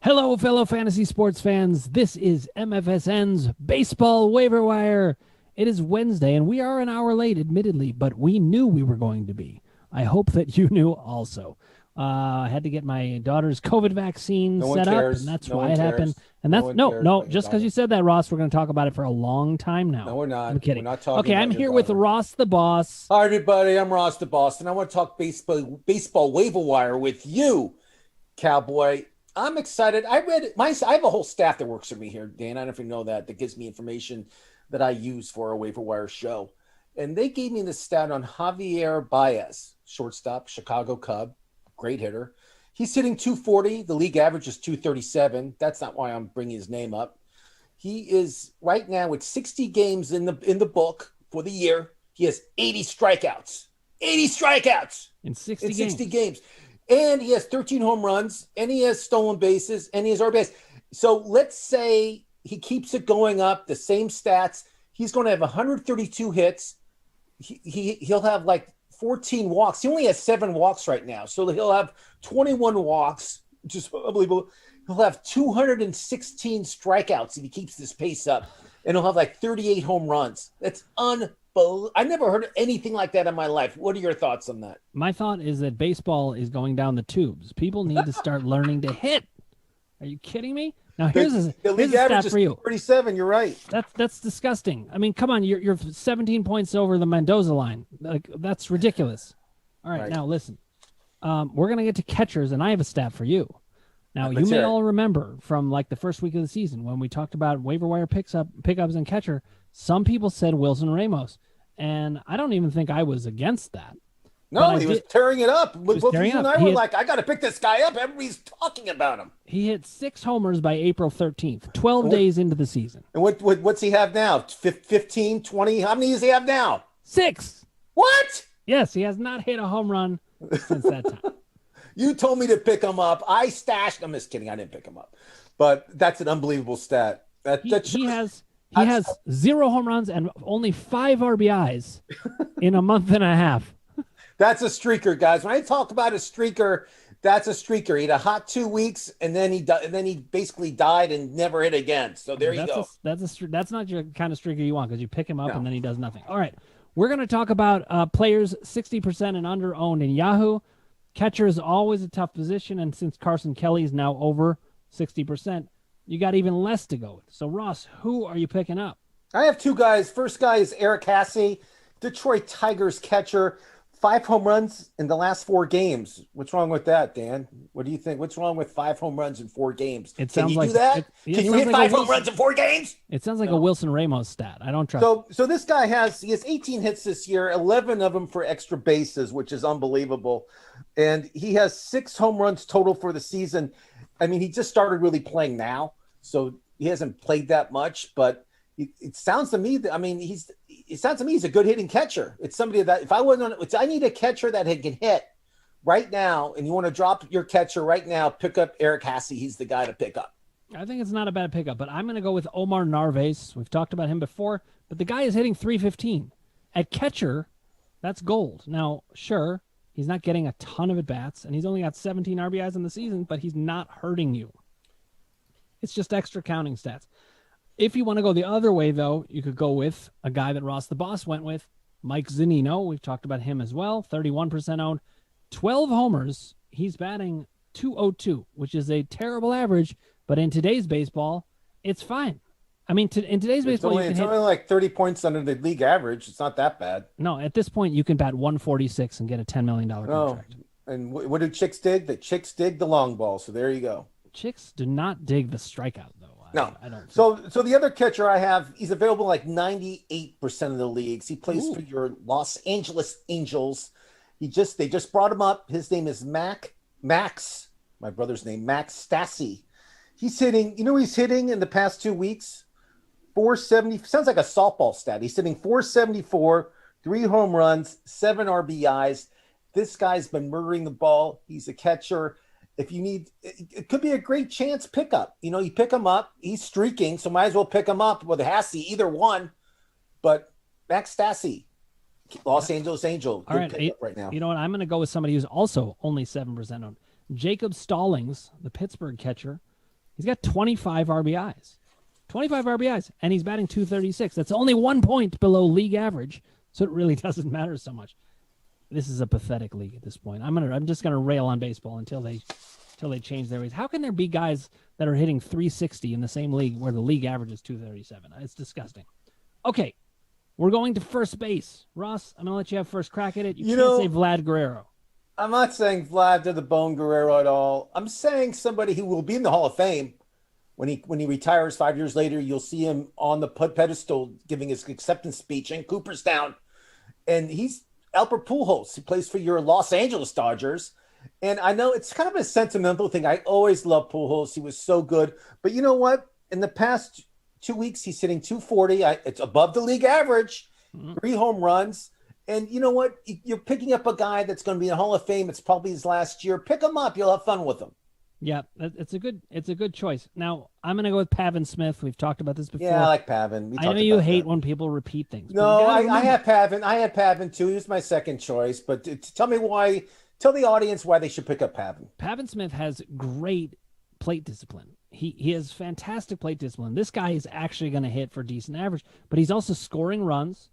Hello, fellow fantasy sports fans. This is MFSN's Baseball Waiver Wire. It is Wednesday, and we are an hour late, admittedly, but we knew we were going to be. I hope that you knew also. I had to get my daughter's COVID vaccine set up, and that's why it happened. And that's no, just because you said that, Ross, we're going to talk about it for a long time now. No, we're not. I'm kidding. We're not talking okay, about I'm your here with daughter. Ross the Boss. Hi, everybody. I'm Ross the Boss, and I want to talk baseball waiver wire with you, Cowboy. I'm excited. I have a whole staff that works for me here, Dan. I don't know if you know that gives me information that I use for a waiver wire show. And they gave me the stat on Javier Baez, shortstop, Chicago Cub, great hitter. He's hitting 240. The league average is 237. That's not why I'm bringing his name up. He is right now with 60 games in the book for the year. He has 80 strikeouts. 80 strikeouts in 60 games. And he has 13 home runs, and he has stolen bases, and he has RBIs. So let's say he keeps it going up, the same stats. He's going to have 132 hits. He'll have like 14 walks. He only has 7 walks right now. So he'll have 21 walks, which is unbelievable. He'll have 216 strikeouts if he keeps this pace up. And he'll have like 38 home runs. That's unbelievable. I never heard anything like that in my life. What are your thoughts on that? My thought is that baseball is going down the tubes. People need to start learning to hit. Are you kidding me? Now here's a stat for you. 37. You're right. That's disgusting. I mean, come on, you're 17 points over the Mendoza line. Like that's ridiculous. All right. Now listen. We're gonna get to catchers, and I have a stat for you. Now you may all remember from like the first week of the season when we talked about waiver wire pickups and catcher. Some people said Wilson Ramos, and I don't even think I was against that. No, he was tearing it up. Both you and I were like, I got to pick this guy up. Everybody's talking about him. He hit 6 homers by April 13th, 12 days into the season. And what's he have now? 15, 20? How many does he have now? 6. What? Yes, he has not hit a home run since that time. You told me to pick him up. I stashed. I'm just kidding. I didn't pick him up. But that's an unbelievable stat. He has 0 home runs and only 5 RBIs in a month and a half. That's a streaker, guys. When I talk about a streaker, that's a streaker. He had a hot 2 weeks, and then he basically died and never hit again. So there you go. That's not your kind of streaker you want because you pick him up and then he does nothing. All right, we're going to talk about players 60% and under owned in Yahoo. Catcher is always a tough position, and since Carson Kelly is now over 60%, you got even less to go with. So, Ross, who are you picking up? I have 2 guys. First guy is Eric Hasse, Detroit Tigers catcher. 5 home runs in the last 4 games. What's wrong with that, Dan? What do you think? What's wrong with 5 home runs in 4 games? Can you do that? Can you hit 5 home runs in 4 games? It sounds like a Wilson Ramos stat. I don't trust it. So this guy has 18 hits this year, 11 of them for extra bases, which is unbelievable. And he has 6 home runs total for the season. I mean, he just started really playing now, so he hasn't played that much, but it sounds to me that, I mean, he's a good hitting catcher. It's somebody that if I wasn't on it, I need a catcher that can hit right now, and you want to drop your catcher right now, pick up Eric Hasse. He's the guy to pick up. I think it's not a bad pickup, but I'm going to go with Omar Narvaez. We've talked about him before, but the guy is hitting 315. At catcher, that's gold. Now, sure, he's not getting a ton of at-bats, and he's only got 17 RBIs in the season, but he's not hurting you. It's just extra counting stats. If you want to go the other way, though, you could go with a guy that Ross the Boss went with, Mike Zunino. We've talked about him as well, 31% owned, 12 homers. He's batting .202, which is a terrible average, but in today's baseball, it's fine. I mean, in today's baseball, it's only like 30 points under the league average. It's not that bad. No, at this point, you can bat 146 and get a $10 million contract. And what do chicks dig? The chicks dig the long ball, so there you go. Chicks do not dig the strikeout, though. No, I don't. So the other catcher I have, he's available like 98% of the leagues. He plays for your Los Angeles Angels. They just brought him up. His name is Max. My brother's name, Max Stassi. He's hitting. You know, he's hitting in the past 2 weeks, 470. Sounds like a softball stat. He's hitting 474, 3 home runs, 7 RBIs. This guy's been murdering the ball. He's a catcher. If you need, it could be a great chance pickup. You know, you pick him up. He's streaking, so might as well pick him up with Hasse, either one. But Max Stassi, Los Angeles Angel, all right now. You know what? I'm going to go with somebody who's also only 7% owned. Jacob Stallings, the Pittsburgh catcher, He's got 25 RBIs. 25 RBIs, and he's batting .236. That's only 1 point below league average, so it really doesn't matter so much. This is a pathetic league at this point. I'm just gonna rail on baseball until they change their ways. How can there be guys that are hitting .360 in the same league where the league average is .237? It's disgusting. Okay, we're going to first base. Ross, I'm gonna let you have first crack at it. You can't say Vlad Guerrero. I'm not saying Vlad to the bone Guerrero at all. I'm saying somebody who will be in the Hall of Fame when he retires 5 years later. You'll see him on the pedestal giving his acceptance speech in Cooperstown, and he's Albert Pujols. He plays for your Los Angeles Dodgers. And I know it's kind of a sentimental thing. I always loved Pujols. He was so good. But you know what? In the past 2 weeks, he's hitting .240. It's above the league average, 3 home runs. And you know what? You're picking up a guy that's going to be in the Hall of Fame. It's probably his last year. Pick him up. You'll have fun with him. Yeah, it's a good choice. Now, I'm going to go with Pavin Smith. We've talked about this before. Yeah, I like Pavin. I know you hate when people repeat things. No, I had Pavin. I had Pavin too. He was my second choice. But tell me why. Tell the audience why they should pick up Pavin. Pavin Smith has great plate discipline. He has fantastic plate discipline. This guy is actually going to hit for decent average, but he's also scoring runs.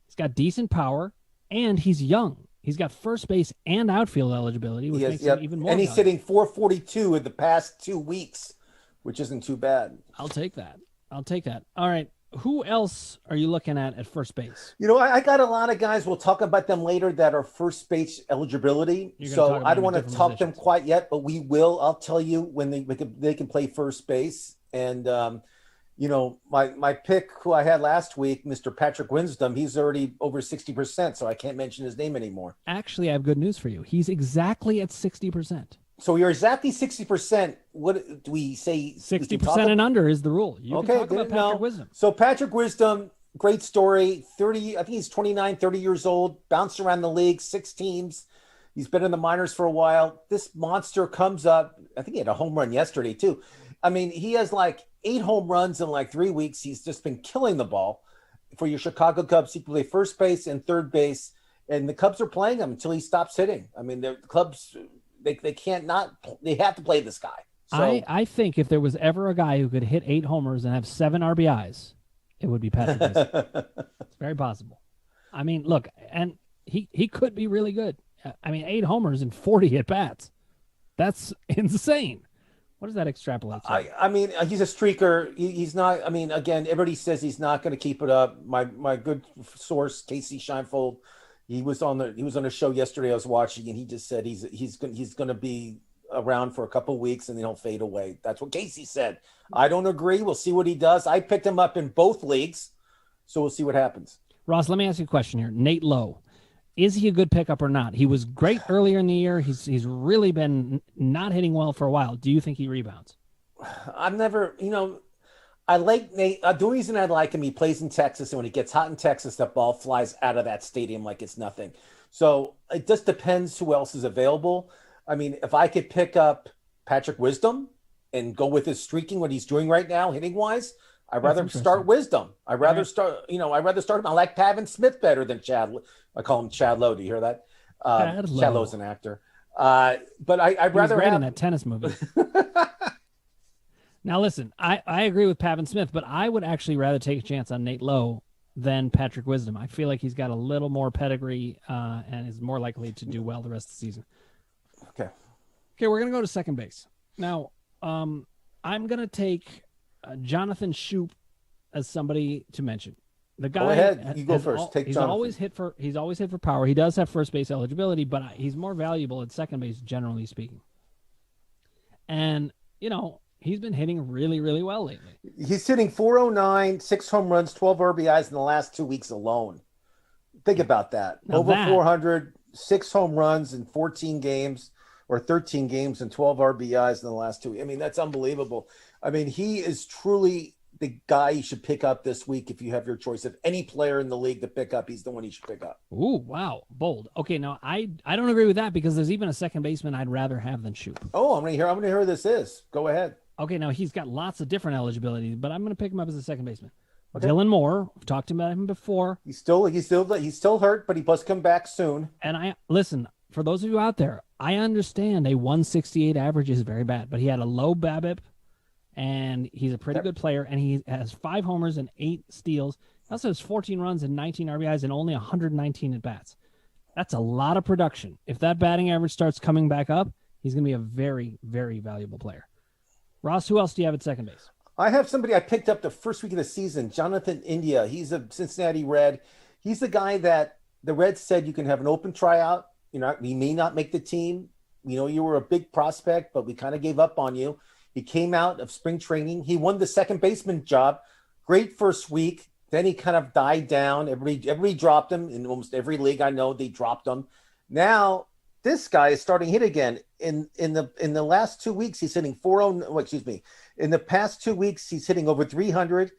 He's got decent power, and he's young. He's got first base and outfield eligibility, which makes him even more. And he's hitting .442 in the past 2 weeks, which isn't too bad. I'll take that. All right. Who else are you looking at first base? You know, I got a lot of guys. We'll talk about them later that are first base eligibility. So I don't want to talk them quite yet, but we will. I'll tell you when they can play first base. And, you know, my pick who I had last week, Mr. Patrick Wisdom, he's already over 60%, so I can't mention his name anymore. Actually, I have good news for you. He's exactly at 60%. So you're exactly 60%. What do we say? 60% and under is the rule. You can talk about Patrick Wisdom. So Patrick Wisdom, great story. 30, I think he's 29, 30 years old, bounced around the league, 6 teams. He's been in the minors for a while. This monster comes up. I think he had a home run yesterday too. I mean, he has like 8 home runs in like 3 weeks. He's just been killing the ball. For your Chicago Cubs, he can play first base and third base. And the Cubs are playing him until he stops hitting. I mean, the Cubs... They can't not. They have to play this guy. So, I think if there was ever a guy who could hit 8 homers and have 7 RBIs, it would be Patrick Wisdom. It's very possible. I mean, look, and he could be really good. I mean, 8 homers and 40 at bats. That's insane. What does that extrapolate to? I mean, he's a streaker. He's not. I mean, again, everybody says he's not going to keep it up. My good source, Casey Scheinfeld. He was on a show yesterday I was watching, and he just said he's going to be around for a couple of weeks and then he'll fade away. That's what Casey said. I don't agree. We'll see what he does. I picked him up in both leagues, so we'll see what happens. Ross, let me ask you a question here. Nate Lowe, is he a good pickup or not? He was great earlier in the year. He's really been not hitting well for a while. Do you think he rebounds? I've never, I like Nate. The reason I like him, he plays in Texas, and when it gets hot in Texas, that ball flies out of that stadium like it's nothing. So it just depends who else is available. I mean, if I could pick up Patrick Wisdom and go with his streaking, what he's doing right now, hitting wise, I'd rather start Wisdom. I'd rather start him. I like Pavin Smith better than Chad. I call him Chad Lowe. Do you hear that? Chad Lowe's an actor. But I'd rather have in that tennis movie. Now, listen, I agree with Pavin Smith, but I would actually rather take a chance on Nate Lowe than Patrick Wisdom. I feel like he's got a little more pedigree and is more likely to do well the rest of the season. Okay, we're going to go to second base. Now, I'm going to take Jonathan Schupp as somebody to mention. The guy, go ahead. You go first. Take Jonathan. He's always hit for power. He does have first base eligibility, but he's more valuable at second base, generally speaking. And, he's been hitting really, really well lately. He's hitting .409, 6 home runs, 12 RBIs in the last 2 weeks alone. Think about that. Over 400, 6 home runs in 14 games or 13 games and 12 RBIs in the last 2. I mean, that's unbelievable. I mean, he is truly the guy you should pick up this week if you have your choice of any player in the league to pick up. He's the one you should pick up. Ooh, wow. Bold. Okay, now I don't agree with that because there's even a second baseman I'd rather have than Schupp. Oh, I'm gonna hear who this is. Go ahead. Okay, now he's got lots of different eligibility, but I'm going to pick him up as a second baseman. Okay. Dylan Moore, we've talked about him before. He's still hurt, but he must come back soon. And listen, for those of you out there, I understand a 168 average is very bad, but he had a low BABIP. and he's a pretty good player, and he has 5 homers and 8 steals. He also has 14 runs and 19 RBIs and only 119 at-bats. That's a lot of production. If that batting average starts coming back up, he's going to be a very, very valuable player. Ross, who else do you have at second base? I have somebody I picked up the first week of the season, Jonathan India. He's a Cincinnati Red. He's the guy that the Reds said you can have an open tryout. He may not make the team. You were a big prospect, but we kind of gave up on you. He came out of spring training. He won the second baseman job. Great first week. Then he kind of died down. Everybody dropped him. In almost every league I know, they dropped him. Now this guy is starting to hit again. In the last 2 weeks, he's hitting 409. In the past 2 weeks, he's hitting over 300,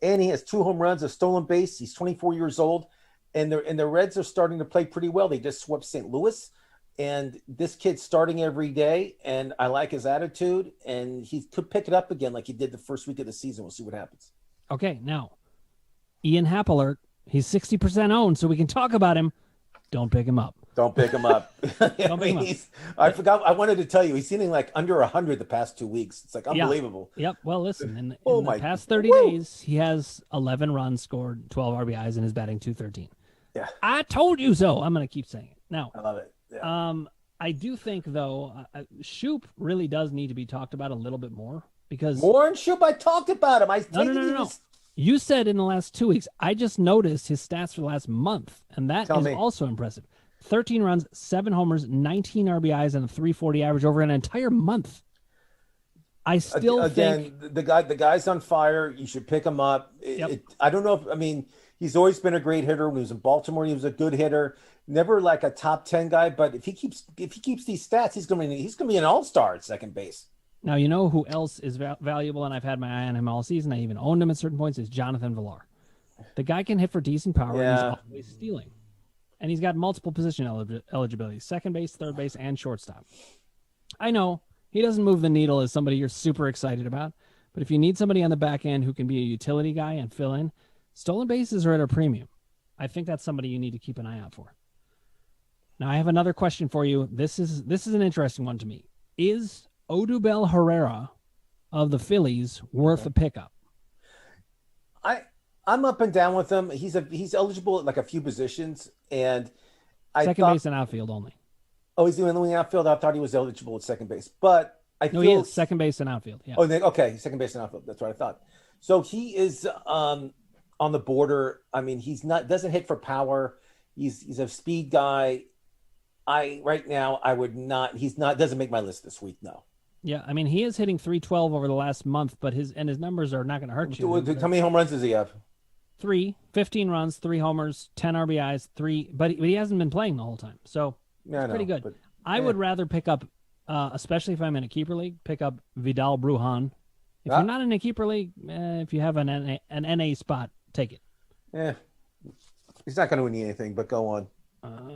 and he has 2 home runs, a stolen base. He's 24 years old, and the Reds are starting to play pretty well. They just swept St. Louis, and this kid's starting every day, and I like his attitude, and he could pick it up again like he did the first week of the season. We'll see what happens. Okay, now, Ian Happ alert. He's 60% owned, so we can talk about him. Don't pick him up. Don't pick him up. Don't pick him up. I forgot. I wanted to tell you, he's hitting like under 100 the past 2 weeks. It's like unbelievable. Yep. Well, listen, in the past 30 days, he has 11 runs scored, 12 RBIs, and is batting .213. Yeah. I told you so. I'm going to keep saying it. Now, I love it. Yeah. I do think, though, Schupp really does need to be talked about a little bit more because more than Schupp. I talked about him. No. You said in the last 2 weeks. I just noticed his stats for the last month, and that is also impressive. 13 runs, 7 homers, 19 RBIs, and a .340 average over an entire month. I still think the guy's on fire. You should pick him up. I don't know he's always been a great hitter. When he was in Baltimore, he was a good hitter. Never like a top 10 guy, but if he keeps these stats, he's going to be an all-star at second base. Now, you know who else is valuable, and I've had my eye on him all season. I even owned him at certain points, is Jonathan Velar. The guy can hit for decent power, and he's always stealing. And he's got multiple position eligibility, second base, third base, and shortstop. I know he doesn't move the needle as somebody you're super excited about, but if you need somebody on the back end who can be a utility guy and fill in, stolen bases are at a premium. I think that's somebody you need to keep an eye out for. Now, I have another question for you. This is an interesting one to me. Is Odobel Herrera of the Phillies worth a pickup? I'm up and down with him. He's eligible at like a few positions, and second base and outfield only. Oh, he's the only outfield. I thought he was eligible at second base, but he is second base and outfield. Yeah. Oh, okay, second base and outfield. That's what I thought. So he is on the border. He's not doesn't hit for power. He's a speed guy. Right now I would not. He's not doesn't make my list this week. No. Yeah, he is hitting .312 over the last month, but his numbers are not going to hurt you. How many home runs does he have? 15 runs, 3 homers, 10 RBIs, 3. But he hasn't been playing the whole time, so it's pretty good. But, I would rather pick up, especially if I'm in a keeper league, pick up Vidal Brujan. If you're not in a keeper league, if you have an NA spot, take it. Yeah, he's not going to win anything. But go on.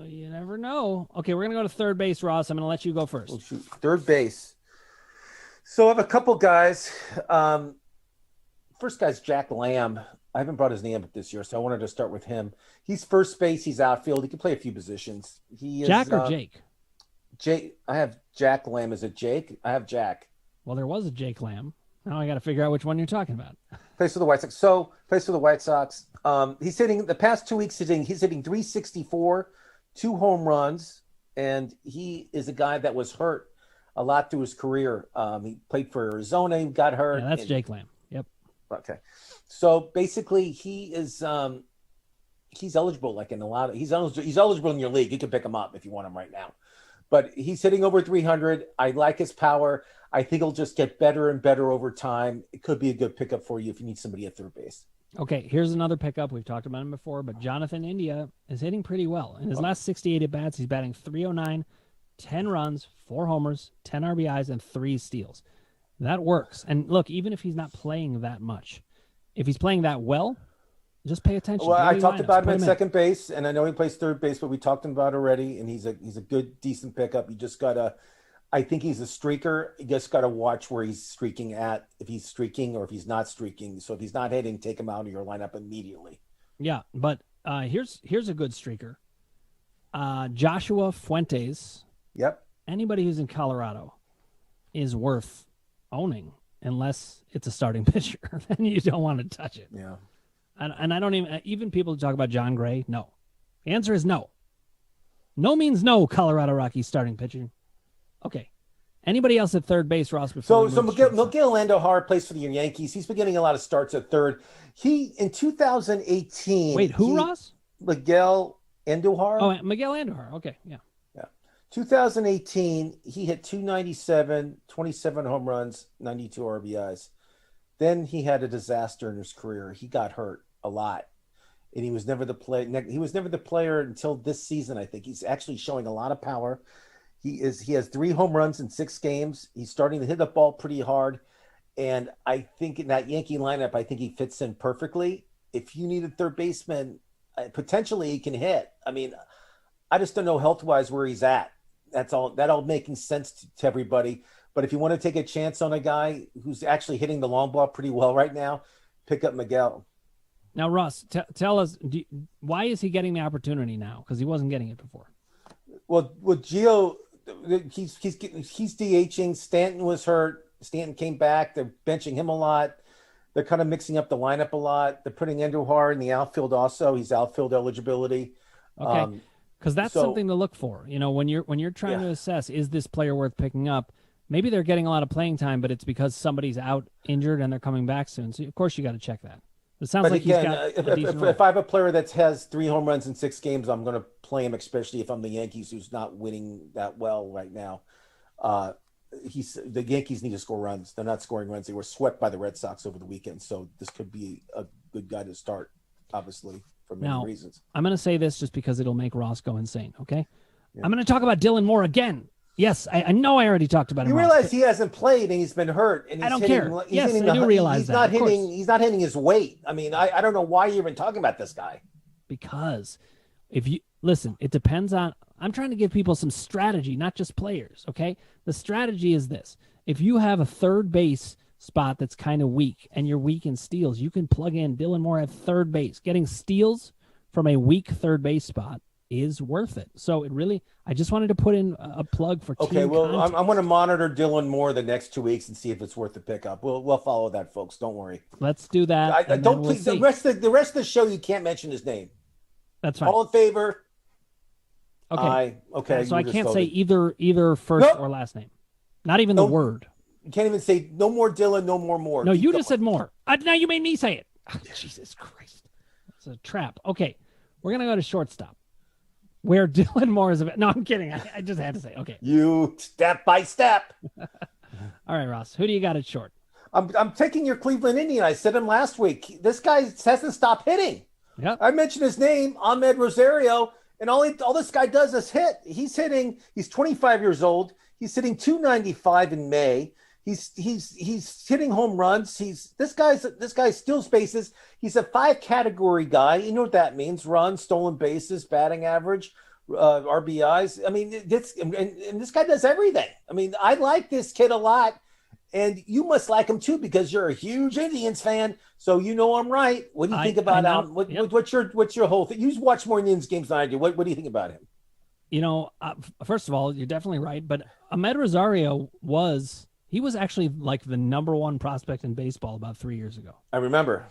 You never know. Okay, we're going to go to third base, Ross. I'm going to let you go first. Oh, shoot. Third base. So I have a couple guys. First guy's Jack Lamb. I haven't brought his name up this year, so I wanted to start with him. He's first base. He's outfield. He can play a few positions. He is, Jack or Jake? Jake. I have Jack Lamb. Is it Jake? I have Jack. Well, there was a Jake Lamb. Now I got to figure out which one you're talking about. Plays for the White Sox. Plays for the White Sox. He's hitting the past 2 weeks. He's hitting .364, 2 home runs, and he is a guy that was hurt a lot through his career. He played for Arizona. He got hurt. Yeah, that's Jake Lamb. Yep. Okay. So basically, he is he's eligible he's eligible in your league. You can pick him up if you want him right now. But he's hitting over 300. I like his power. I think he'll just get better and better over time. It could be a good pickup for you if you need somebody at third base. Okay, here's another pickup. We've talked about him before, but Jonathan India is hitting pretty well. In his last 68 at-bats, he's batting .309, 10 runs, 4 homers, 10 RBIs, and 3 steals. That works. And look, even if he's not playing that much, if he's playing that well, just pay attention. Well, I talked about him at second base, and I know he plays third base, but we talked about already, and he's a good, decent pickup. You just gotta, I think he's a streaker. You just gotta watch where he's streaking at, if he's streaking or if he's not streaking. So if he's not hitting, take him out of your lineup immediately. Yeah, but here's a good streaker. Joshua Fuentes. Yep. Anybody who's in Colorado is worth owning. unless it's a starting pitcher. Then you don't want to touch it. Yeah. And I don't even people talk about John Gray. No. The answer is no. No means no, Colorado Rockies starting pitcher. Okay. Anybody else at third base, Ross? So Miguel Andujar plays for the Yankees. He's been getting a lot of starts at third. He, in 2018. Wait, who, Ross? Miguel Andujar. Oh, Miguel Andujar. Okay, yeah. 2018, he hit 297, 27 home runs, 92 RBIs. Then he had a disaster in his career. He got hurt a lot, and he was never the player until this season. I think he's actually showing a lot of power. He has 3 home runs in 6 games. He's starting to hit the ball pretty hard, and I think in that Yankee lineup, I think he fits in perfectly. If you need a third baseman, potentially he can hit. I mean, I just don't know health-wise where he's at. That all making sense to everybody. But if you want to take a chance on a guy who's actually hitting the long ball pretty well right now, pick up Miguel. Now, Russ, tell us, why is he getting the opportunity now? Because he wasn't getting it before. Well, with Gio, he's DHing. Stanton was hurt. Stanton came back. They're benching him a lot. They're kind of mixing up the lineup a lot. They're putting Andujar in the outfield also. He's outfield eligibility. Okay. Because that's something to look for. You know, when you're trying to assess, is this player worth picking up? Maybe they're getting a lot of playing time, but it's because somebody's out injured and they're coming back soon. So, of course, you got to check that. It sounds like again, he's got if I have a player that has 3 home runs in 6 games, I'm going to play him, especially if I'm the Yankees, who's not winning that well right now. The Yankees need to score runs. They're not scoring runs. They were swept by the Red Sox over the weekend, so this could be a good guy to start, obviously, for many reasons. I'm going to say this just because it'll make Ross go insane, okay? Yeah. I'm going to talk about Dylan Moore again. Yes, I know I already talked about him. You realize he hasn't played and he's been hurt. And he's I don't care. Yes, I do realize that. He's not hitting his weight. I mean, I don't know why you're even talking about this guy. Because if you listen, it depends on. I'm trying to give people some strategy, not just players. Okay, the strategy is this: if you have a third base spot that's kind of weak and you're weak in steals, you can plug in Dylan Moore at third base. Getting steals from a weak third base spot is worth it. So it really, I just wanted to put in a plug for team Okay, well, content. I'm going to monitor Dylan Moore the next 2 weeks and see if it's worth the pickup. We'll follow that, folks. Don't worry. Let's do that. The rest of the show, you can't mention his name. That's fine. All in favor? Okay. Okay. So I can't say either first or last name. Not even the word. You can't even say no more Dylan, no more Moore. No, you just said Moore. Now you made me say it. Oh, Jesus Christ. It's a trap. Okay. We're going to go to shortstop. Where Dylan Moore is no, I'm kidding. I just had to say. Okay. You step by step. All right, Ross. Who do you got at short? I'm taking your Cleveland Indian. I said him last week. This guy hasn't stopped hitting. Yeah. I mentioned his name, Ahmed Rosario, and all this guy does is hit. He's hitting. He's 25 years old. He's hitting 295 in May. He's hitting home runs. This guy's steals bases. He's a 5 category guy. You know what that means? Runs, stolen bases, batting average, RBIs. I mean, and this guy does everything. I mean, I like this kid a lot, and you must like him too because you're a huge Indians fan. So you know I'm right. What do you think about him? What's your whole thing? You watch more Indians games than I do. What do you think about him? You know, first of all, you're definitely right. But Ahmed Rosario was actually like the number 1 prospect in baseball about 3 years ago. I remember.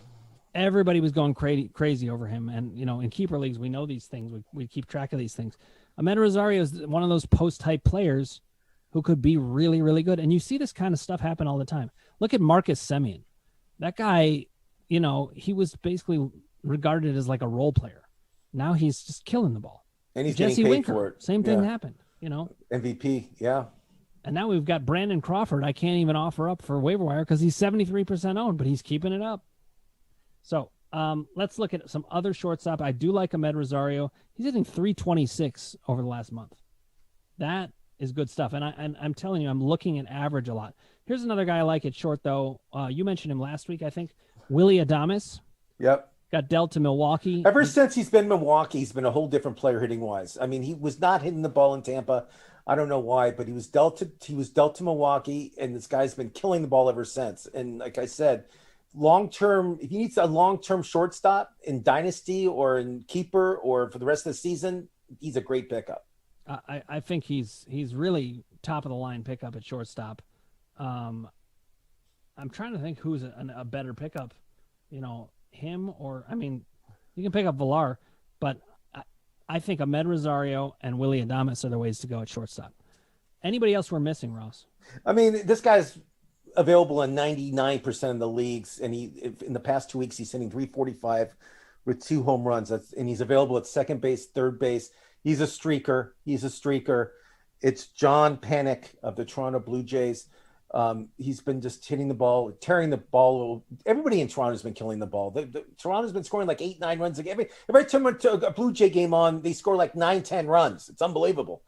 Everybody was going crazy over him. And, you know, in keeper leagues, we know these things. We keep track of these things. Ahmed Rosario is one of those post-type players who could be really, really good. And you see this kind of stuff happen all the time. Look at Marcus Semien. That guy, you know, he was basically regarded as like a role player. Now he's just killing the ball. And he's Jesse getting paid Winker, for it. Same thing happened, you know. MVP, yeah. And now we've got Brandon Crawford. I can't even offer up for waiver wire because he's 73% owned, but he's keeping it up. So let's look at some other shortstop. I do like Ahmed Rosario. He's hitting 326 over the last month. That is good stuff. And I'm telling you, I'm looking at average a lot. Here's another guy I like at short, though. You mentioned him last week, I think. Willie Adames. Yep. Got dealt to Milwaukee. Ever since he's been Milwaukee, he's been a whole different player hitting wise. I mean, he was not hitting the ball in Tampa. I don't know why, but he was dealt to Milwaukee, and this guy's been killing the ball ever since. And like I said, long-term, if he needs a long-term shortstop in Dynasty or in Keeper or for the rest of the season, he's a great pickup. I think he's really top of the line pickup at shortstop. I'm trying to think who's a better pickup. Him or, I mean, you can pick up Velar, but I think Ahmed Rosario and Willie Adames are the ways to go at shortstop. Anybody else we're missing, Ross? I mean, this guy's available in 99% of the leagues, and in the past 2 weeks he's hitting 345 with 2 home runs. And he's available at second base, third base. He's a streaker. It's John Panic of the Toronto Blue Jays. He's been just hitting the ball, tearing the ball. Everybody in Toronto has been killing the ball. Toronto's been scoring like 8-9 runs. Every time a Blue Jay game on, they score like 9-10 runs. It's unbelievable.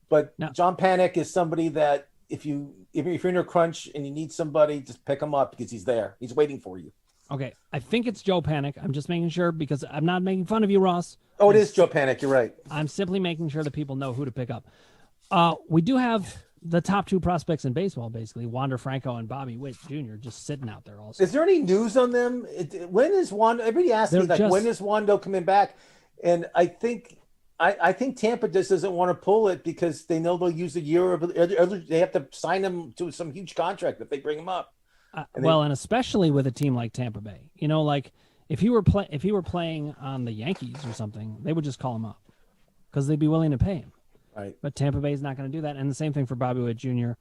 But no. John Panic is somebody that if you're in a crunch and you need somebody, just pick him up because he's there. He's waiting for you. Okay, I think it's Joe Panic. I'm just making sure because I'm not making fun of you, Ross. Oh, it is Joe Panic. You're right. I'm simply making sure that people know who to pick up. We do have the top 2 prospects in baseball, basically, Wander Franco and Bobby Witt Jr. just sitting out there also. Is there any news on them? When is Wando? Everybody asks me, when is Wando coming back? And I think Tampa just doesn't want to pull it because they know they'll use a year of they have to sign him to some huge contract if they bring him up. And especially with a team like Tampa Bay, like if he were playing on the Yankees or something, they would just call him up because they'd be willing to pay him. Right. But Tampa Bay is not going to do that, and the same thing for Bobby Witt Jr.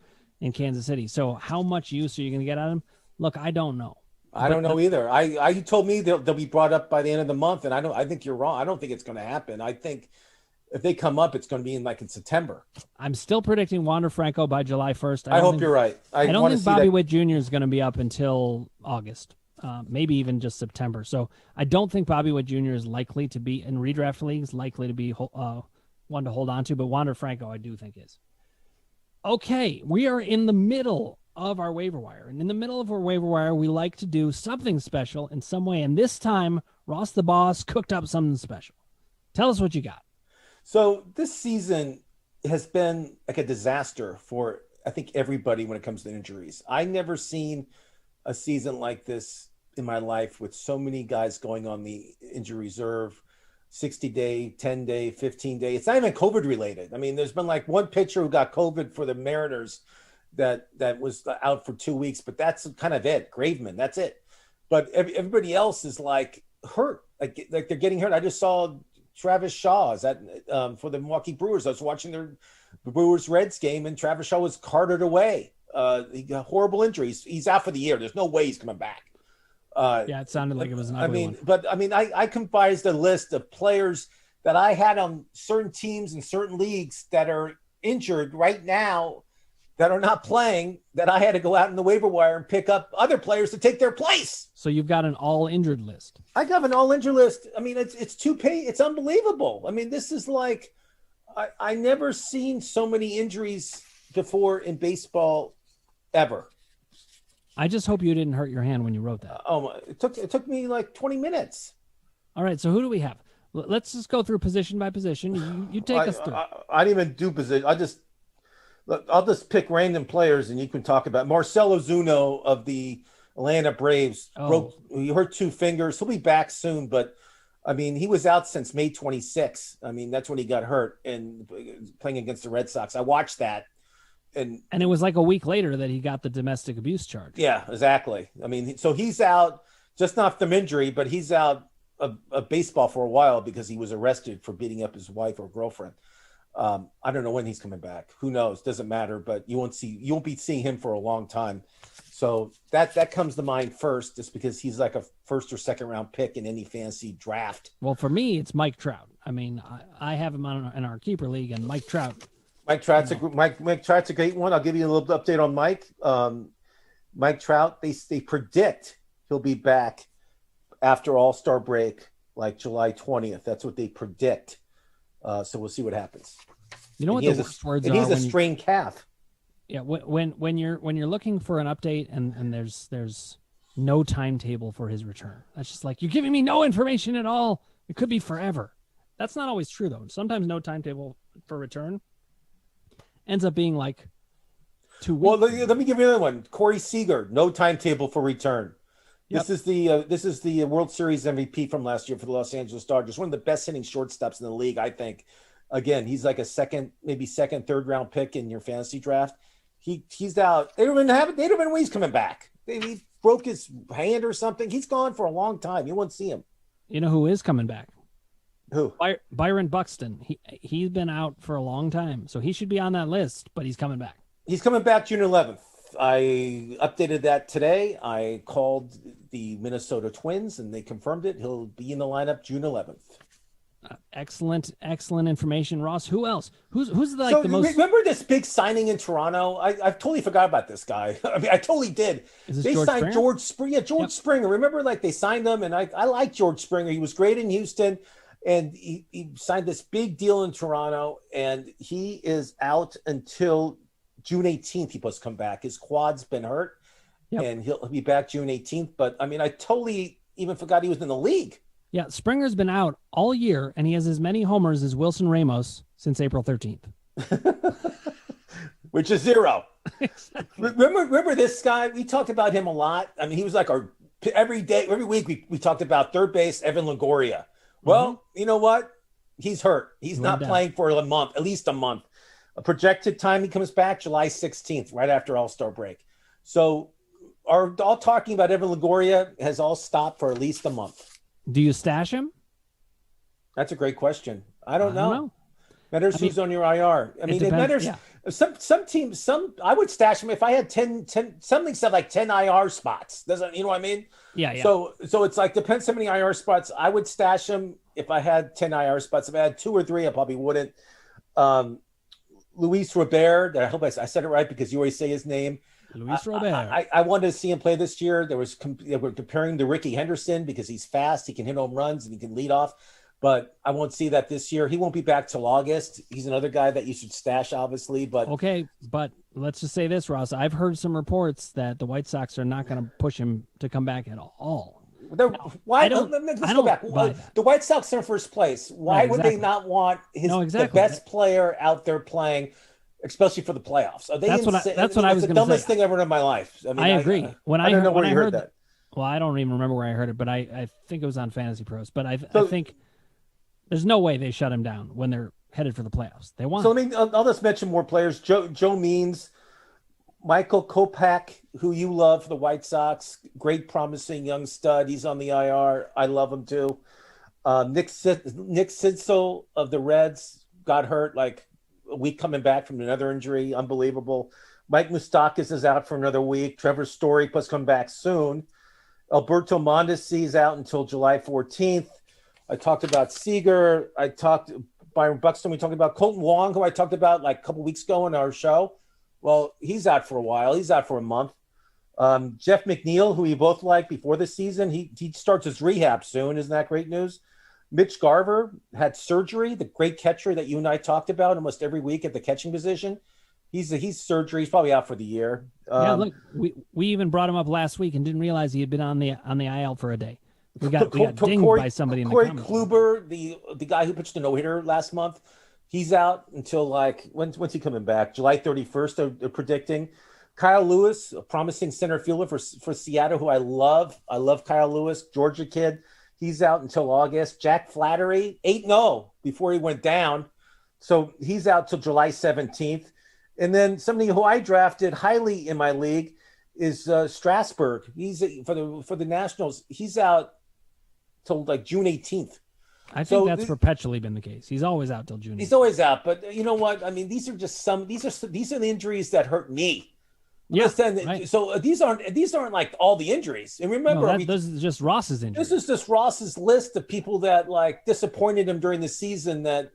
in Kansas City. So how much use are you going to get out of him? Look, I don't know. I don't know either. You told me they'll be brought up by the end of the month, and I think you're wrong. I don't think it's going to happen. I think if they come up, it's going to be in September. I'm still predicting Wander Franco by July 1st. I hope you're right. I don't think Bobby Witt Jr. is going to be up until August, maybe even just September. So I don't think Bobby Witt Jr. is likely to be in redraft leagues, likely to be one to hold on to, but Wander Franco I do think is. Okay, we are in the middle of our waiver wire, and in the middle of our waiver wire, we like to do something special in some way, and this time, Ross the Boss cooked up something special. Tell us what you got. So this season has been like a disaster for, I think, everybody when it comes to injuries. I never seen a season like this in my life with so many guys going on the injury reserve, 60-day, 10-day, 15-day. It's not even COVID related. I mean, there's been like one pitcher who got COVID for the Mariners that was out for 2 weeks, but that's kind of it. Graveman, that's it. But everybody else is like hurt, like they're getting hurt. I just saw Travis Shaw is for the Milwaukee Brewers. I was watching the Brewers-Reds game, and Travis Shaw was carted away. He got horrible injuries. He's out for the year. There's no way he's coming back. It sounded like it was an ugly one. But I comprised a list of players that I had on certain teams and certain leagues that are injured right now, that are not playing, that I had to go out in the waiver wire and pick up other players to take their place. So you've got an all-injured list. I got an all-injured list. I mean, it's 2 page. It's unbelievable. I mean, this is like I never seen so many injuries before in baseball ever. I just hope you didn't hurt your hand when you wrote that. It took me like 20 minutes. All right, so who do we have? Let's just go through position by position. You take us through. I didn't even do position. I'll just pick random players, and you can talk about Marcell Ozuna of the Atlanta Braves. He hurt 2 fingers. He'll be back soon, but I mean, he was out since May 26th. I mean, that's when he got hurt and playing against the Red Sox. I watched that. And it was like a week later that he got the domestic abuse charge. Yeah, exactly. I mean, so he's out, just not from injury, but he's out of baseball for a while because he was arrested for beating up his wife or girlfriend. I don't know when he's coming back. Who knows? Doesn't matter. But you won't be seeing him for a long time. So that comes to mind first, just because he's like a first or second round pick in any fantasy draft. Well, for me, it's Mike Trout. I mean, I have him in our keeper league, and Mike Trout. Mike Trout's a great one. I'll give you a little update on Mike. Mike Trout, they predict he'll be back after All-Star break, like July 20th. That's what they predict. So we'll see what happens. You know what the worst words are? He's a strained calf. Yeah, when you're looking for an update and there's no timetable for his return. That's just like, you're giving me no information at all. It could be forever. That's not always true though. Sometimes no timetable for return ends up being like 2 weeks. Well, let me give you another one. Corey Seager, no timetable for return. Yep. This is the World Series MVP from last year for the Los Angeles Dodgers. One of the best hitting shortstops in the league, I think. Again, he's like a second, third round pick in your fantasy draft. He's out. They don't even know when he's coming back. maybe he broke his hand or something. He's gone for a long time. You won't see him. You know who is coming back? Who? Byron Buxton. He's been out for a long time, so he should be on that list, but he's coming back. He's coming back June 11th. I updated that today. I called the Minnesota Twins, and they confirmed it. He'll be in the lineup June 11th. Excellent information, Ross. Who else? Who's the most? Remember this big signing in Toronto? I totally forgot about this guy. I mean, I totally did. They signed George Springer. Yeah, George Springer. Remember, like they signed him, and I like George Springer. He was great in Houston, and he signed this big deal in Toronto, and he is out until June 18th. He must come back. His quad's been hurt, and he'll be back June 18th. But I mean, I totally even forgot he was in the league. Yeah, Springer's been out all year, and he has as many homers as Wilson Ramos since April 13th. Which is 0. Exactly. Remember this guy? We talked about him a lot. I mean, he was like every week we talked about third base, Evan Longoria. Well, you know what? He's hurt. He's not playing for a month, at least a month. A projected time he comes back, July 16th, right after All-Star break. So all talking about Evan Longoria has all stopped for at least a month. Do you stash him? That's a great question. I don't know. Matters who's on your IR. I mean, it matters. Yeah. Some teams, I would stash him if I had 10 something said like 10 IR spots. Doesn't, you know what I mean? Yeah. So it's like, depends how many IR spots. I would stash him if I had 10 IR spots. If I had 2 or 3, I probably wouldn't. Luis Robert, I hope I said it right because you always say his name. Luis Robert. I wanted to see him play this year. They were comparing to Ricky Henderson because he's fast. He can hit home runs and he can lead off. But I won't see that this year. He won't be back till August. He's another guy that you should stash, obviously. But okay, but let's just say this, Ross. I've heard some reports that the White Sox are not going to push him to come back at all. Let's go back. The White Sox are in first place. Why would they not want the best player out there playing? Especially for the playoffs. That's what I was going to say. It's the dumbest thing ever in my life. I mean, I agree. I don't know where you heard that. Well, I don't even remember where I heard it, but I think it was on Fantasy Pros. But I think there's no way they shut him down when they're headed for the playoffs. They want. So I'll just mention more players. Joe Means, Michael Kopeck, who you love for the White Sox, great promising young stud. He's on the IR. I love him too. Nick Sitzel of the Reds got hurt like a week coming back from another injury. Unbelievable. Mike Moustakas is out for another week. Trevor Story must come back soon. Alberto Mondesi is out until July 14th. I talked about Seager. I talked Byron Buxton. We talked about Colton Wong, who I talked about like a couple weeks ago in our show. Well, he's out for a while. He's out for a month. Jeff McNeil, who we both liked before the season, he starts his rehab soon. Isn't that great news? Mitch Garver had surgery, the great catcher that you and I talked about almost every week at the catching position. He's surgery. He's probably out for the year. Look, we even brought him up last week and didn't realize he had been on the IL for a day. We got dinged by somebody in the comments. Corey Kluber, the guy who pitched a no-hitter last month, he's out until like when's he coming back? July 31st. They're predicting. Kyle Lewis, a promising center fielder for Seattle, who I love. I love Kyle Lewis, Georgia kid. He's out until August. Jack Flattery, 8-0 before he went down. So he's out till July 17th. And then somebody who I drafted highly in my league is Strasburg. He's for the Nationals. He's out till like June 18th. I think that's perpetually been the case. He's always out till June 18th. He's always out. But you know what? I mean, these are the injuries that hurt me. Yeah, right. So these aren't like all the injuries. And remember, this is just Ross's injuries. This is just Ross's list of people that like disappointed him during the season that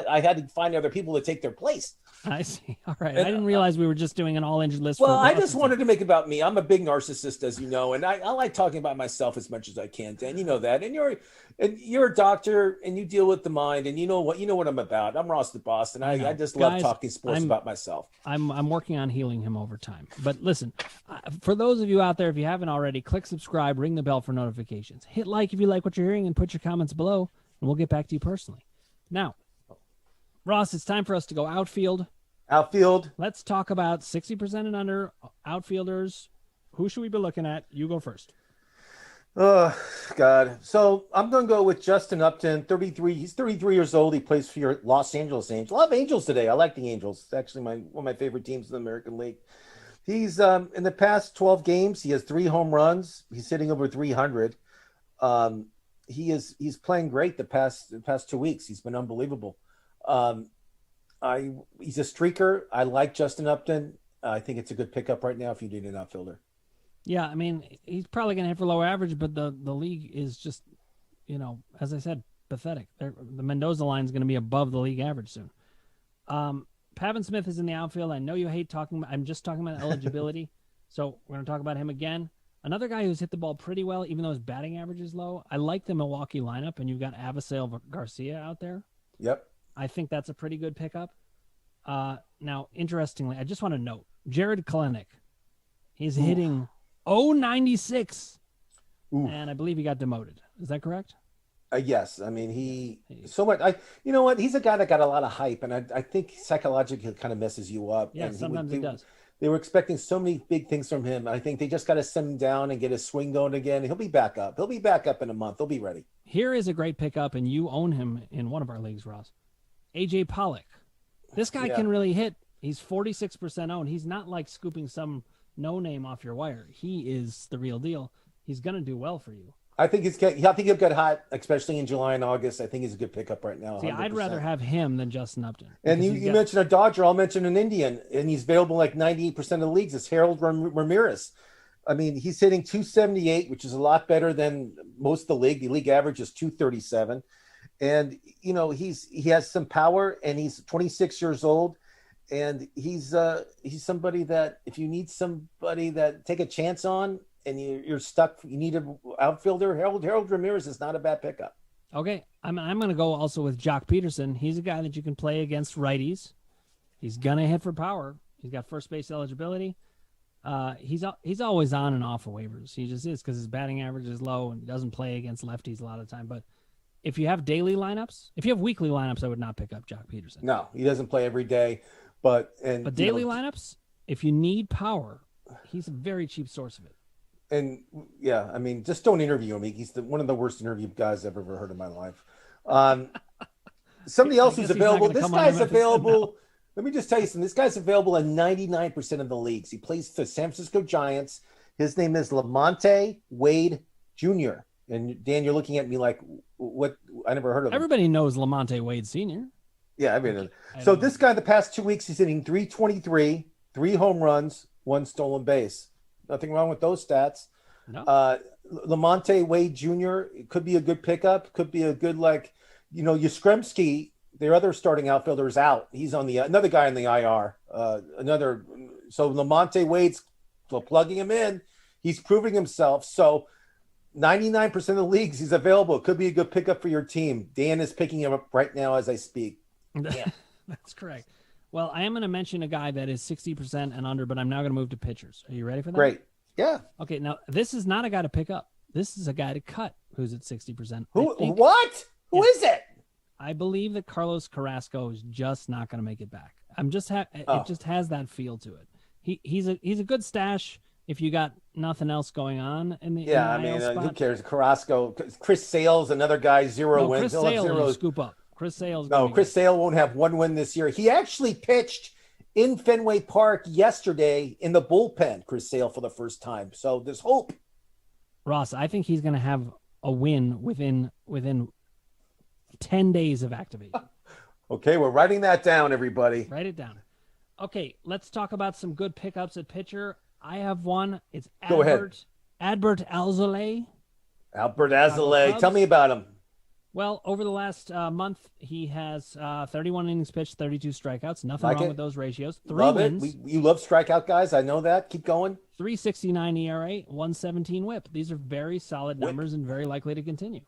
I had to find other people to take their place. I see. All right. I didn't realize we were just doing an all-injured list. Well, I just wanted to make about me. I'm a big narcissist, as you know, and I like talking about myself as much as I can, Dan. You know that. And you're a doctor, and you deal with the mind, and you know what I'm about. I'm Ross the Boss, and I just love talking sports about myself. I'm working on healing him over time. But listen, for those of you out there, if you haven't already, click subscribe, ring the bell for notifications. Hit like if you like what you're hearing, and put your comments below, and we'll get back to you personally. Now, Ross, it's time for us to go outfield. Let's talk about 60% and under outfielders. Who should we be looking at? You go first. Oh, God. So I'm going to go with Justin Upton, 33. He's 33 years old. He plays for your Los Angeles Angels. A lot of Angels today. I like the Angels. It's actually one of my favorite teams in the American League. He's in the past 12 games, he has 3 home runs. He's hitting over 300. He's playing great the past 2 weeks. He's been unbelievable. He's a streaker. I like Justin Upton. I think it's a good pickup right now if you need an outfielder. Yeah, I mean, he's probably going to hit for lower average, but the league is just, as I said, pathetic. The Mendoza line is going to be above the league average soon. Pavin Smith is in the outfield. I know you hate talking about. I'm just talking about eligibility, so we're going to talk about him again. Another guy who's hit the ball pretty well, even though his batting average is low. I like the Milwaukee lineup, and you've got Avisail Garcia out there. Yep. I think that's a pretty good pickup. Now, interestingly, I just want to note, Jared Kelenic, he's hitting .096, and I believe he got demoted. Is that correct? Yes. I mean, so much. You know what? He's a guy that got a lot of hype, and I think psychologically it kind of messes you up. Yeah, and sometimes he does. They were expecting so many big things from him. I think they just got to send him down and get his swing going again. He'll be back up. He'll be back up in a month. He'll be ready. Here is a great pickup, and you own him in one of our leagues, Ross. Aj Pollock. This guy can really hit. He's 46% owned. He's not like scooping some no-name off your wire. He is the real deal. He's going to do well for you. I think he'll get hot, especially in July and August. I think he's a good pickup right now. See, 100%. I'd rather have him than Justin Upton. And you mentioned a Dodger. I'll mention an Indian, and he's available like 98% of the leagues. It's Harold Ramirez. I mean, he's hitting 278, which is a lot better than most of the league. The league average is 237. And, he has some power, and he's 26 years old. And he's somebody that if you need somebody that take a chance on, and you're stuck, you need an outfielder, Harold Ramirez is not a bad pickup. Okay, I'm going to go also with Jock Peterson. He's a guy that you can play against righties. He's going to hit for power. He's got first base eligibility. He's always on and off of waivers. He just is because his batting average is low and he doesn't play against lefties a lot of the time. But if you have daily lineups, if you have weekly lineups, I would not pick up Jock Peterson. No, he doesn't play every day. But daily lineups, if you need power, he's a very cheap source of it. And yeah, I mean, just don't interview him. He's one of the worst interview guys I've ever heard in my life. Somebody else who's available. This guy's available. Let me just tell you something. This guy's available in 99% of the leagues. He plays for the San Francisco Giants. His name is Lamonte Wade Jr. And Dan, you're looking at me like, what? I never heard of him. Everybody knows Lamonte Wade Sr. Yeah, I mean, so this guy, the past 2 weeks, he's hitting 323, 3 home runs, 1 stolen base. Nothing wrong with those stats. No. Lamonte Wade Jr. Could be a good pickup. Could be a good, Yastrzemski, their other starting outfielder, is out. He's on another guy in the IR. So Lamonte Wade's plugging him in. He's proving himself. So 99% of the leagues he's available. Could be a good pickup for your team. Dan is picking him up right now as I speak. Yeah. That's correct. Well, I am going to mention a guy that is 60% and under, but I'm now going to move to pitchers. Are you ready for that? Great. Yeah. Okay, now this is not a guy to pick up. This is a guy to cut who's at 60%. What? Who is it? I believe that Carlos Carrasco is just not going to make it back. It just has that feel to it. He's a good stash if you got nothing else going on in the who cares? Carrasco, Chris Sale's another guy, 0 wins. Chris Sale will scoop up. Chris Sale won't have 1 win this year. He actually pitched in Fenway Park yesterday in the bullpen, Chris Sale, for the first time. So there's hope. Ross, I think he's going to have a win within 10 days of activation. Okay, we're writing that down, everybody. Write it down. Okay, let's talk about some good pickups at pitcher. I have one. It's Adbert Alzolay. Albert Alzolay. Tell me about him. Well, over the last month, he has 31 innings pitched, 32 strikeouts. Nothing wrong with those ratios. 3 wins. You love strikeout guys. I know that. Keep going. 3.69 ERA, 117 WHIP. These are very solid numbers and very likely to continue.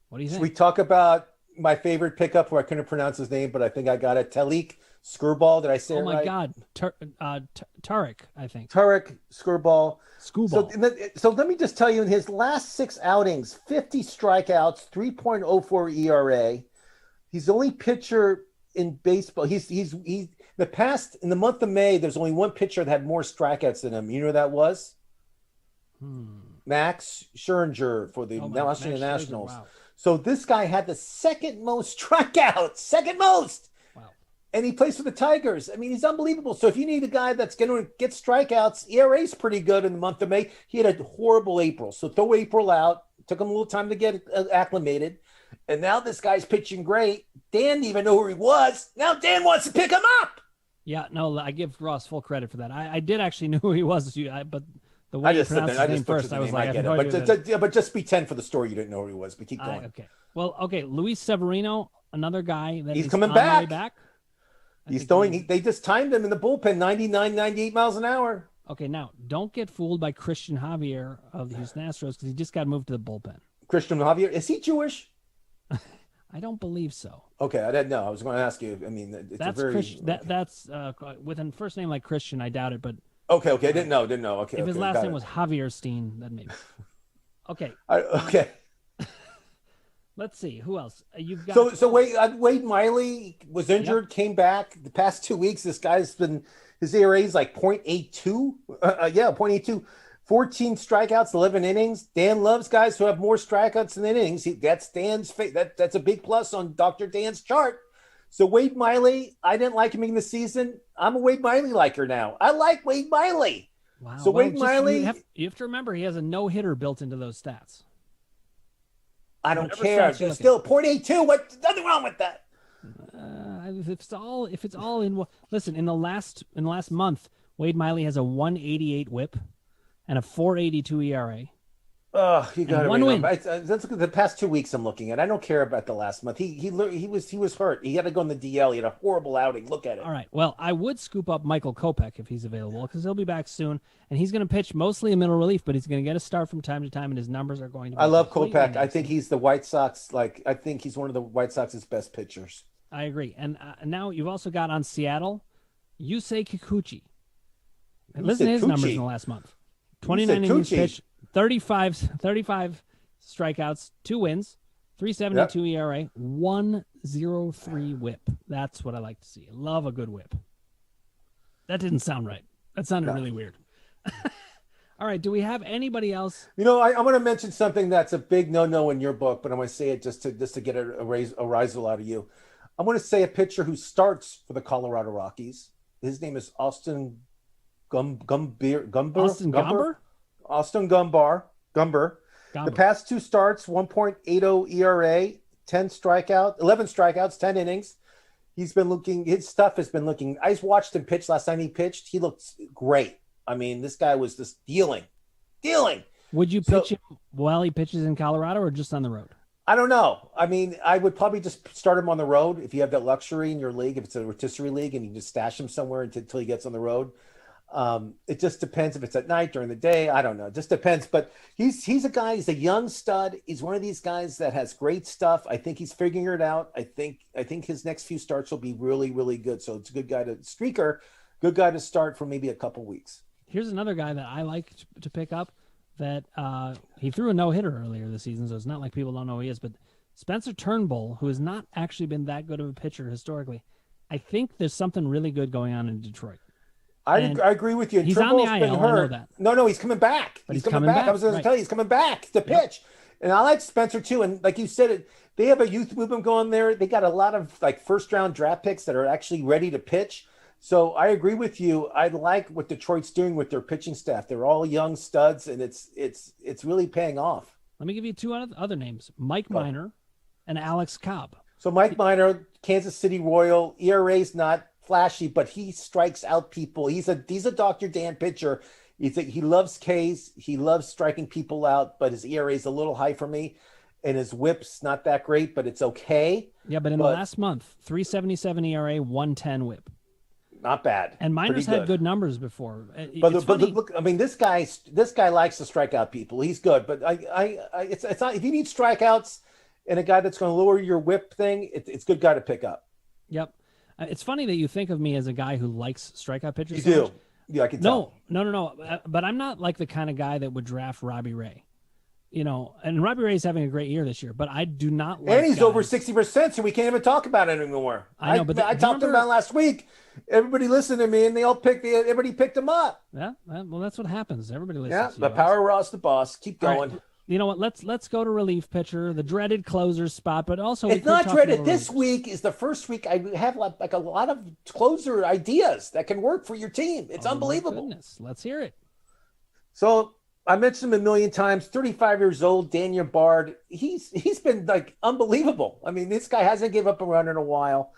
What do you think? Should we talk about my favorite pickup where I couldn't pronounce his name, but I think I got it? Talik Skirball. Did I say it right? Oh, my God. Tarek, I think. Tarek Skirball. Scooball. So let me just tell you, in his last 6 outings, 50 strikeouts, 3.04 ERA. He's the only pitcher in baseball. He's in the month of May, there's only one pitcher that had more strikeouts than him. You know who that was? Max Scherzer for the Washington Nationals. Wow. So this guy had the second most strikeouts. Second most. Wow. and he plays for the Tigers. I mean, he's unbelievable. So if you need a guy that's going to get strikeouts, ERA's pretty good in the month of May. He had a horrible April. So throw April out. Took him a little time to get acclimated. And now this guy's pitching great. Dan didn't even know who he was. Now Dan wants to pick him up. Yeah, no, I give Ross full credit for that. I did actually know who he was, but the way you pronounced his name first, I was like, but just pretend for the story you didn't know who he was. But keep going. Okay. Well, okay. Luis Severino, another guy that he's coming back. He's throwing. They just timed him in the bullpen, 99, 98 miles an hour. Okay, now don't get fooled by Christian Javier of the Houston Astros because he just got moved to the bullpen. Christian Javier, is he Jewish? I don't believe so. Okay, I didn't know. I was going to ask you. I mean, it's that's a very Christian, that's with a first name like Christian. I doubt it, but okay. I didn't know. Okay, if his last name was Javier Steen, then maybe. Okay. Okay. Let's see who else you've got. So Wade Miley was injured, came back. The past 2 weeks, this guy's been his ERA is like 0.82. 0.82. 14 strikeouts, 11 innings. Dan loves guys who have more strikeouts than innings. That's Dan's that's a big plus on Dr. Dan's chart. So Wade Miley, I didn't like him in the season. I'm a Wade Miley liker now. I like Wade Miley. Wow. So Wade Miley, you have to remember he has a no-hitter built into those stats. I don't care. Still 0.82. What? Nothing wrong with that. If it's all in. Listen, in the last month, Wade Miley has a 188 WHIP and a 4.82 ERA. Oh, you got to remember. That's the past 2 weeks I'm looking at. I don't care about the last month. He was hurt. He had to go on the DL. He had a horrible outing. Look at it. All right. Well, I would scoop up Michael Kopeck if he's available because he'll be back soon, and he's going to pitch mostly in middle relief, but he's going to get a start from time to time, and his numbers are going to be. I love Kopeck. I think he's the White Sox. I think he's one of the White Sox's best pitchers. I agree. And now you've also got on Seattle, Yusei Kikuchi. Listen to his numbers in the last month. 29 innings pitched, 35 strikeouts, 2 wins, 3.72 ERA, 1.03 WHIP. That's what I like to see. I love a good WHIP. That didn't sound right. That sounded really weird. All right. Do we have anybody else? I'm going to mention something that's a big no-no in your book, but I'm going to say it just to get a rizal out of you. I'm going to say a pitcher who starts for the Colorado Rockies. His name is Austin Gumber. Austin Gumber. The past 2 starts, 1.80 ERA, 11 strikeouts, 10 innings. His stuff has been looking. I watched him pitch last time he pitched. He looked great. I mean, this guy was just dealing. Would you pitch him while he pitches in Colorado or just on the road? I don't know. I mean, I would probably just start him on the road if you have that luxury in your league. If it's a rotisserie league and you just stash him somewhere until he gets on the road. It just depends if it's at night, during the day. I don't know. It just depends. But he's a guy. He's a young stud. He's one of these guys that has great stuff. I think he's figuring it out. I think his next few starts will be really, really good. So it's a good guy to start for maybe a couple weeks. Here's another guy that I like to pick up. That he threw a no-hitter earlier this season, so it's not like people don't know who he is. But Spencer Turnbull, who has not actually been that good of a pitcher historically, I think there's something really good going on in Detroit. I agree with you. He's Turnbull's on the IL, been hurt. I know that. No, he's coming back. But he's coming back. I was going to tell you, he's coming back to pitch. And I like Spencer too. And like you said, they have a youth movement going there. They got a lot of first-round draft picks that are actually ready to pitch. So I agree with you. I like what Detroit's doing with their pitching staff. They're all young studs, and it's really paying off. Let me give you 2 other names: Mike Minor and Alex Cobb. So Mike Minor, Kansas City Royal, ERA's not flashy, but he strikes out people. He's a Dr. Dan pitcher. He loves Ks. He loves striking people out, but his ERA is a little high for me, and his WHIP's not that great, but it's okay. Yeah, but the last month, 3.77 ERA, 1.10 WHIP. Not bad. And Minor's had good numbers before. But look, I mean, this guy likes to strike out people. He's good, but it's not. If you need strikeouts and a guy that's going to lower your WHIP thing, it's a good guy to pick up. Yep. It's funny that you think of me as a guy who likes strikeout pitchers. You do. Yeah, I can tell. No. But I'm not like the kind of guy that would draft Robbie Ray. And Robbie Ray's having a great year this year, but I do not like. And he's over 60%, so we can't even talk about it anymore. I know, but I talked about it last week. Everybody listened to me, and everybody picked him up. Yeah, well, that's what happens. Everybody listens. Yeah, to the you. power Ross, the boss. Keep going. Right. You know what? Let's go to relief pitcher, the dreaded closer spot, but also It's not dreaded. This week is the first week I have like a lot of closer ideas that can work for your team. It's unbelievable. My goodness. Let's hear it. So I mentioned him a million times. 35 years old, Daniel Bard. He's been like unbelievable. I mean, this guy hasn't given up a run in a while.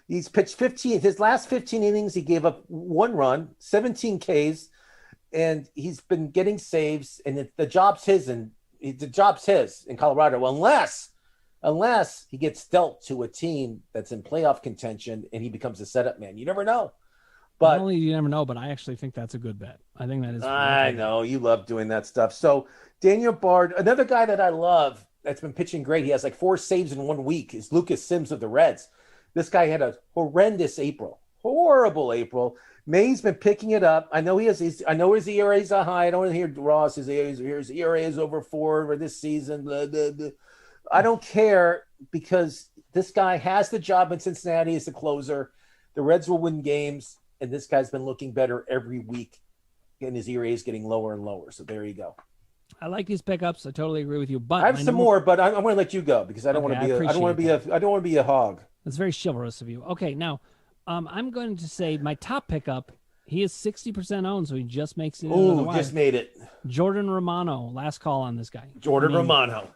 He's pitched 15. His last 15 innings, he gave up 1 run, 17 Ks, and he's been getting saves. And the job's his, and the job's his in Colorado, unless he gets dealt to a team that's in playoff contention and he becomes a setup man. You never know. But not only do you never know, but I actually think that's a good bet. I think that is. I know you love doing that stuff. So Daniel Bard, another guy that I love that's been pitching great. He has like 4 saves in 1 week. Is Lucas Sims of the Reds. This guy had a horrendous April, horrible April. May's been picking it up. I know I know his ERA is high. I don't want to hear Ross. His ERA is over 4 for this season. Blah, blah, blah. I don't care because this guy has the job in Cincinnati as the closer. The Reds will win games, and this guy's been looking better every week, and his ERA is getting lower and lower. So there you go. I like these pickups. I totally agree with you. But I have some more, but I'm going to let you go because I don't want to be a hog. That's very chivalrous of you. Okay, now I'm going to say my top pickup. He is 60% owned, so he just makes it. Ooh, just made it. Jordan Romano. Last call on this guy. Romano.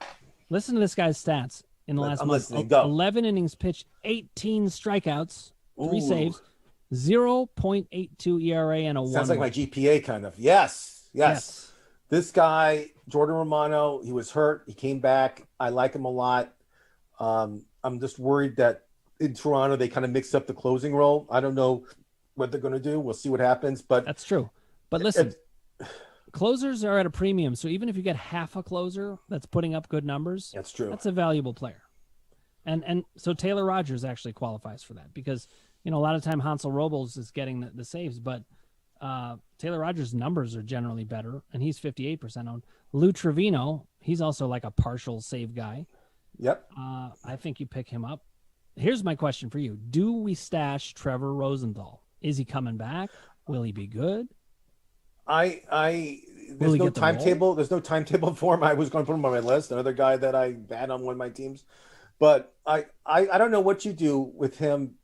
Listen to this guy's stats in the last month. Listening. Go. 11 innings pitched, 18 strikeouts, 3 saves, 0.82 ERA, and a 1. Sounds like my GPA kind of. Yes. This guy, Jordan Romano, he was hurt. He came back. I like him a lot. I'm just worried that in Toronto they kind of mixed up the closing role. I don't know what they're going to do. We'll see what happens. But that's true. But listen, closers are at a premium. So even if you get half a closer that's putting up good numbers, that's true. That's a valuable player. And so Taylor Rogers actually qualifies for that because, a lot of time Hansel Robles is getting the saves, but Taylor Rogers' numbers are generally better, and he's 58% owned. Lou Trevino, he's also like a partial save guy. Yep. I think you pick him up. Here's my question for you. Do we stash Trevor Rosenthal? Is he coming back? Will he be good? There's no timetable. There's no timetable for him. I was going to put him on my list. Another guy that I had on one of my teams, but I don't know what you do with him.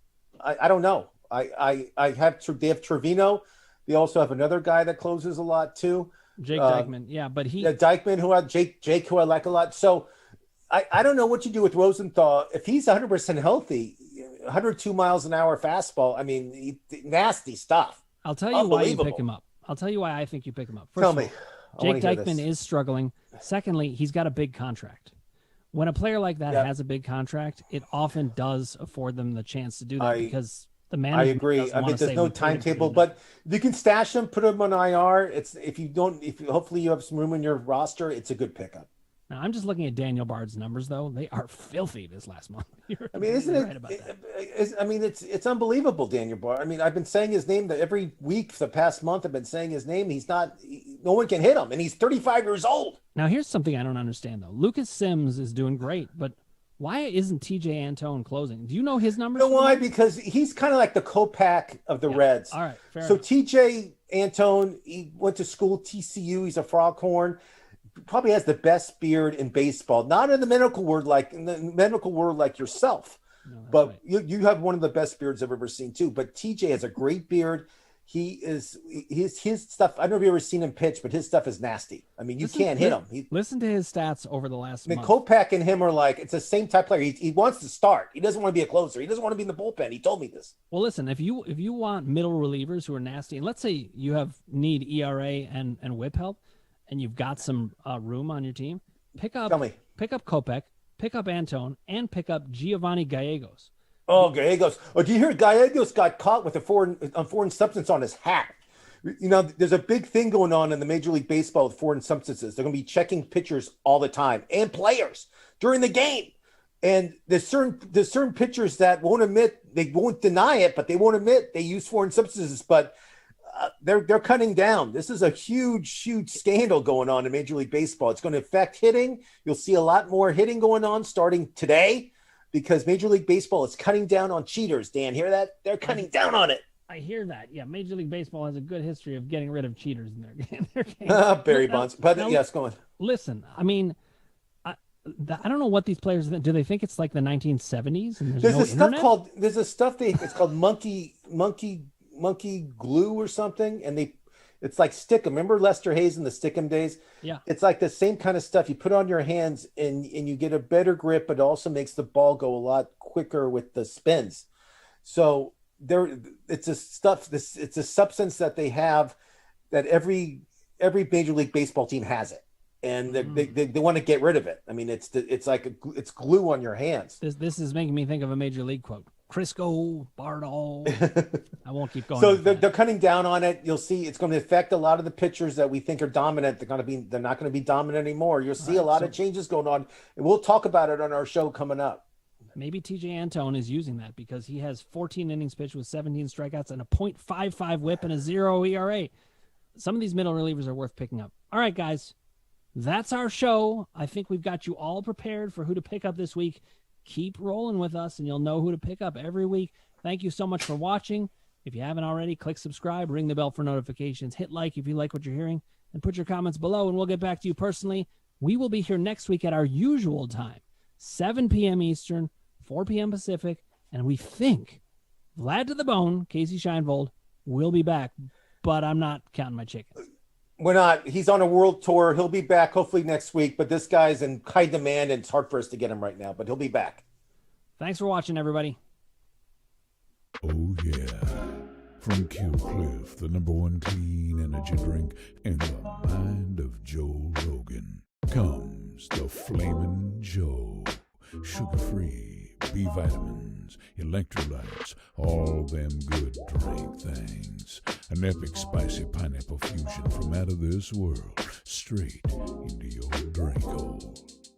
I don't know. They have Trevino. They also have another guy that closes a lot too. Jake Dykman. Dykman, Jake, who I like a lot. So I don't know what you do with Rosenthal. If he's 100% healthy, 102 miles an hour fastball. I mean, nasty stuff. I'll tell you why you pick him up. I'll tell you why I think you pick him up. Tell me. Jake Dykman is struggling. Secondly, he's got a big contract. When a player like that has a big contract, it often does afford them the chance to do that because the management. I agree. I mean, there's no timetable, but you can stash him, put him on IR. Hopefully you have some room in your roster. It's a good pickup. Now, I'm just looking at Daniel Bard's numbers, though. They are filthy this last month. Isn't it? Right about that. It's unbelievable, Daniel Bard. I mean, I've been saying his name every week for the past month. I've been saying his name. No one can hit him, and he's 35 years old. Now, here's something I don't understand, though. Lucas Sims is doing great, but why isn't TJ Antone closing? Do you know his numbers? You know why? Because he's kind of like the Kopeck of the Reds. All right, fair so enough. TJ Antone, he went to school, TCU. He's a Froghorn. Probably has the best beard in baseball, not in the medical world like yourself, but right. you have one of the best beards I've ever seen too. But TJ has a great beard. His stuff. I don't know if you've ever seen him pitch, but his stuff is nasty. I mean, you can't hit him. Listen to his stats over the last month. Kopeck and him are like, it's the same type player. He wants to start. He doesn't want to be a closer. He doesn't want to be in the bullpen. He told me this. Well, listen, if you want middle relievers who are nasty, and let's say you need ERA and whip help, and you've got some room on your team, pick up Kopeck, pick up Antone, and pick up Giovanni Gallegos. Oh, Gallegos. Oh, do you hear Gallegos got caught with a foreign substance on his hat? There's a big thing going on in the Major League Baseball with foreign substances. They're going to be checking pitchers all the time and players during the game. And there's certain pitchers that won't admit, they won't deny it, but they won't admit they use foreign substances. But they're cutting down. This is a huge scandal going on in Major League Baseball. It's going to affect hitting. You'll see a lot more hitting going on starting today because Major League Baseball is cutting down on cheaters. Dan, hear that? They're cutting down on it. I hear that. Yeah, Major League Baseball has a good history of getting rid of cheaters in their game. Barry Bonds. But yes, go on. Listen, I mean, I don't know what these players think. Do they think it's like the 1970s and there's no internet? It's called monkey glue or something, and it's like Stickum. Remember Lester Hayes in the Stickum days? Yeah. It's like the same kind of stuff. You put on your hands and you get a better grip, but it also makes the ball go a lot quicker with the spins. So it's a substance that they have that every Major League Baseball team has it. And they want to get rid of it. I mean, it's glue on your hands. This is making me think of a Major League quote. Crisco, Bardol. I won't keep going. So they're cutting down on it. You'll see it's going to affect a lot of the pitchers that we think are dominant. They're not going to be dominant anymore. You'll see a lot of changes going on, and we'll talk about it on our show coming up. Maybe TJ Antone is using that because he has 14 innings pitched with 17 strikeouts and a .55 WHIP and a 0 ERA. Some of these middle relievers are worth picking up. All right, guys. That's our show. I think we've got you all prepared for who to pick up this week. Keep rolling with us, and you'll know who to pick up every week. Thank you so much for watching. If you haven't already, click subscribe, ring the bell for notifications, hit like if you like what you're hearing, and put your comments below, and we'll get back to you personally. We will be here next week at our usual time, 7 p.m. Eastern, 4 p.m. Pacific, and we think Vlad to the Bone, Casey Scheinvold, will be back, but I'm not counting my chickens. We're not. He's on a world tour. He'll be back hopefully next week, but this guy's in high demand, and it's hard for us to get him right now, but he'll be back. Thanks for watching, everybody. Oh, yeah. From Kill Cliff, the #1 clean energy drink in the mind of Joe Rogan, comes the Flamin' Joe. Sugar-free, B vitamins, electrolytes, all them good drink things. An epic spicy pineapple fusion from out of this world, straight into your drink hole.